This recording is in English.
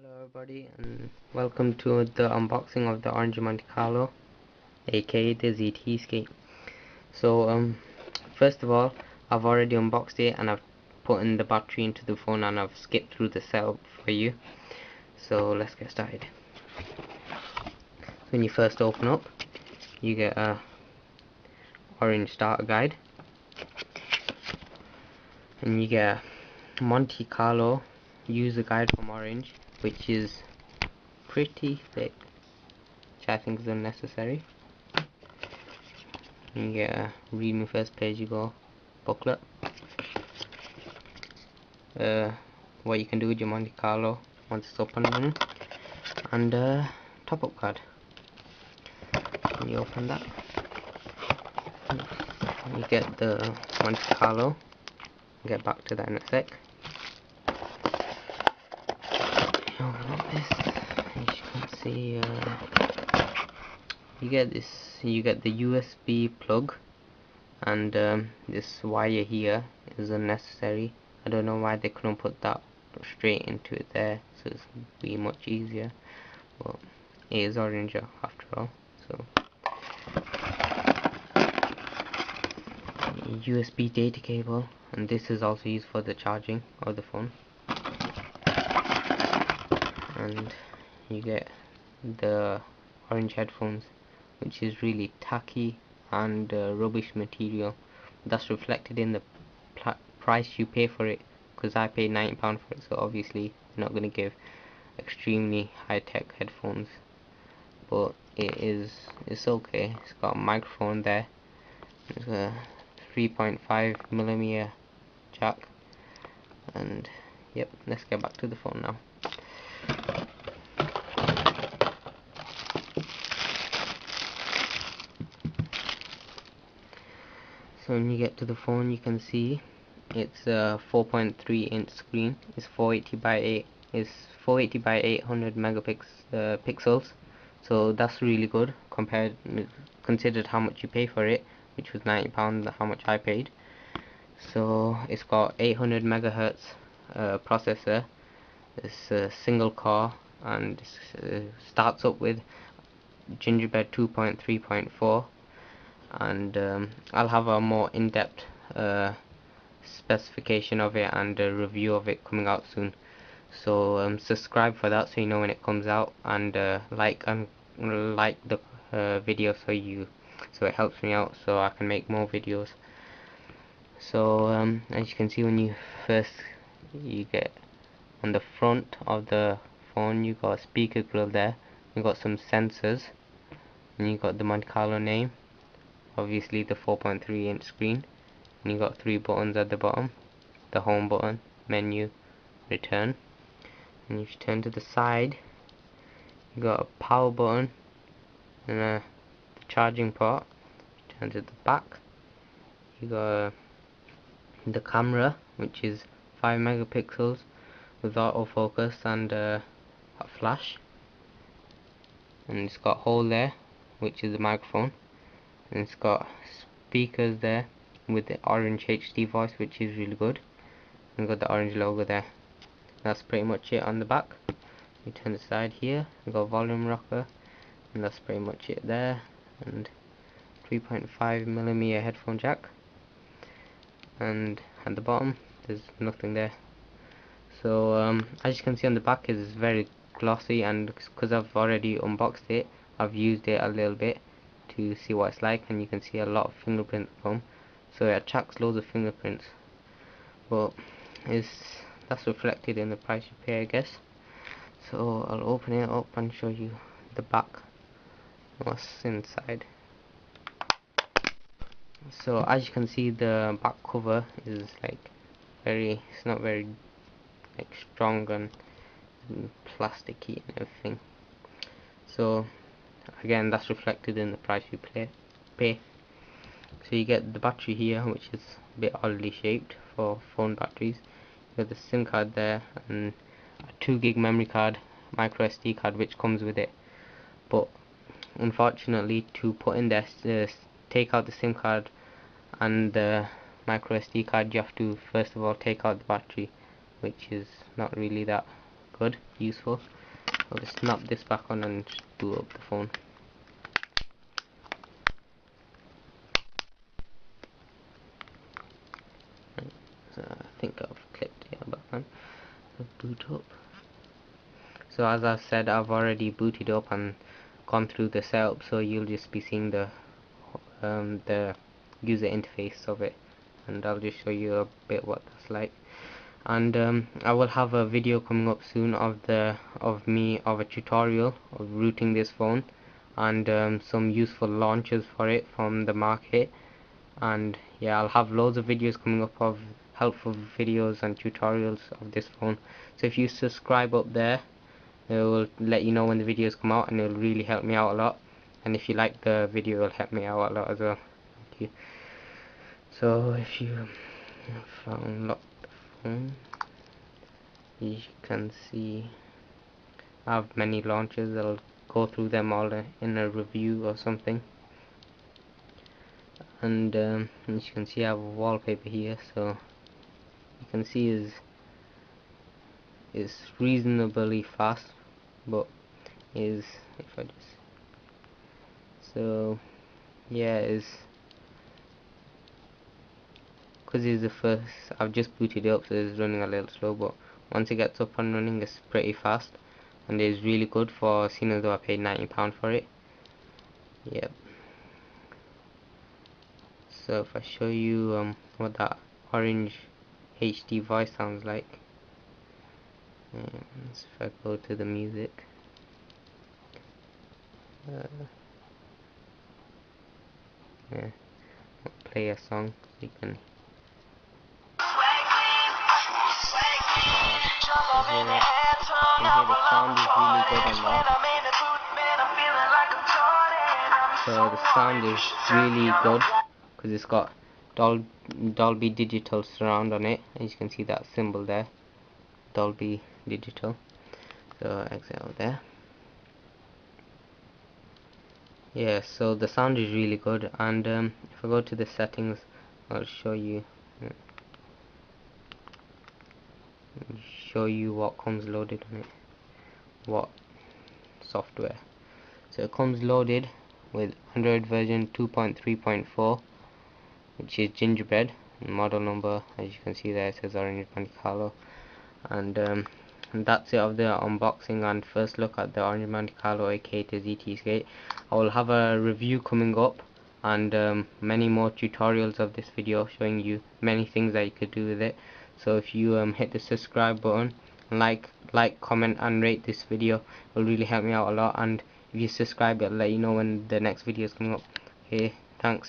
Hello everybody and welcome to the unboxing of the orange Monte Carlo, aka the ZTE skate. So first of all, I've already unboxed it and I've put in the battery into the phone and I've skipped through the setup for you. So let's get started. When you first open up, you get a orange starter guide and you get a Monte Carlo user guide from Orange, which is pretty thick, which I think is unnecessary. You get a read me first page you go booklet. What you can do with your Monte Carlo once it's up and running, and top up card. When you open that, you get the Monte Carlo. Get back to that in a sec. Open up this, as you can see, you get the USB plug, and this wire here is unnecessary. I don't know why they couldn't put that straight into it there, so it's be much easier, but it is orange after all. So USB data cable, and this is also used for the charging of the phone. And you get the orange headphones, which is really tacky and rubbish material. That's reflected in the price you pay for it, because I paid £90 for it, so obviously you're not going to give extremely high-tech headphones, but it's okay. It's got a microphone there. It's a 3.5mm jack, and yep, let's get back to the phone now. So when you get to the phone, you can see it's a 4.3 inch screen. It's 480 by 8. It's 480 by 800 megapixels. So that's really good considered how much you pay for it, which was £90, how much I paid. So it's got 800 megahertz processor. It's a single core, and starts up with Gingerbread 2.3.4. and I'll have a more in-depth specification of it and a review of it coming out soon. So subscribe for that so you know when it comes out, and like the video so it helps me out so I can make more videos. So as you can see, when you get on the front of the phone, you got a speaker grill there, you got some sensors, and you got the Monte Carlo name, obviously the 4.3 inch screen, and you got 3 buttons at the bottom: the home button, menu, return. And if you turn to the side, you got a power button and the charging port. Turn to the back, you got the camera, which is 5 megapixels with autofocus and a flash, and it's got a hole there, which is the microphone, and it's got speakers there with the orange HD voice, which is really good, and got the orange logo there. That's pretty much it on the back. You turn the side here, you got a volume rocker, and that's pretty much it there, and 3.5mm headphone jack, and at the bottom there's nothing there. So as you can see on the back, is very glossy, and because I've already unboxed it, I've used it a little bit to see what it's like, and you can see a lot of fingerprint foam, so it attracts loads of fingerprints, but that's reflected in the price you pay, I guess. So I'll open it up and show you the back, what's inside. So as you can see, the back cover is like it's not very like strong and plasticky and everything. So again, that's reflected in the price you pay. So you get the battery here, which is a bit oddly shaped for phone batteries. You got the SIM card there, and a 2 gig memory card, micro SD card, which comes with it. But unfortunately, to put in there, take out the SIM card and the micro SD card, you have to first of all take out the battery, which is not really that good, useful. I'll just snap this back on and just boot up the phone. So I think I've clicked it back on. So boot up. So as I said, I've already booted up and gone through the setup, so you'll just be seeing the user interface of it, and I'll just show you a bit what that's like. And I will have a video coming up soon of a tutorial of rooting this phone, and some useful launches for it from the market. And yeah, I'll have loads of videos coming up of helpful videos and tutorials of this phone. So if you subscribe up there, it will let you know when the videos come out, and it will really help me out a lot. And if you like the video, it will help me out a lot as well. Thank you. So if you unlock the phone, you can see I have many launches. I'll go through them all in a review or something. And as you can see, I have a wallpaper here, so you can see is reasonably fast, but is, if I just, so yeah, is because it's the first, I've just booted it up, so it's running a little slow, but once it gets up and running, it's pretty fast, and it's really good for, seeing as though I paid £90 for it. Yep. So if I show you what that orange HD voice sounds like, so if I go to the music, yeah, I'll play a song so you can hear it. You can hear the sound is really good on that. So the sound is really good because it's got Dolby Digital surround on it, as you can see that symbol there, Dolby Digital. So exit out there. Yeah, so the sound is really good, and if I go to the settings, I'll show you what comes loaded on it, what software. So it comes loaded with Android version 2.3.4, which is Gingerbread. Model number, as you can see there, it says Orange Monte Carlo. And that's it of the unboxing and first look at the Orange Monte Carlo aka the ZTE Skate. I will have a review coming up, and many more tutorials of this video showing you many things that you could do with it. So if you hit the subscribe button, like, comment and rate this video, it will really help me out a lot. And if you subscribe, it'll let you know when the next video is coming up. Okay, thanks.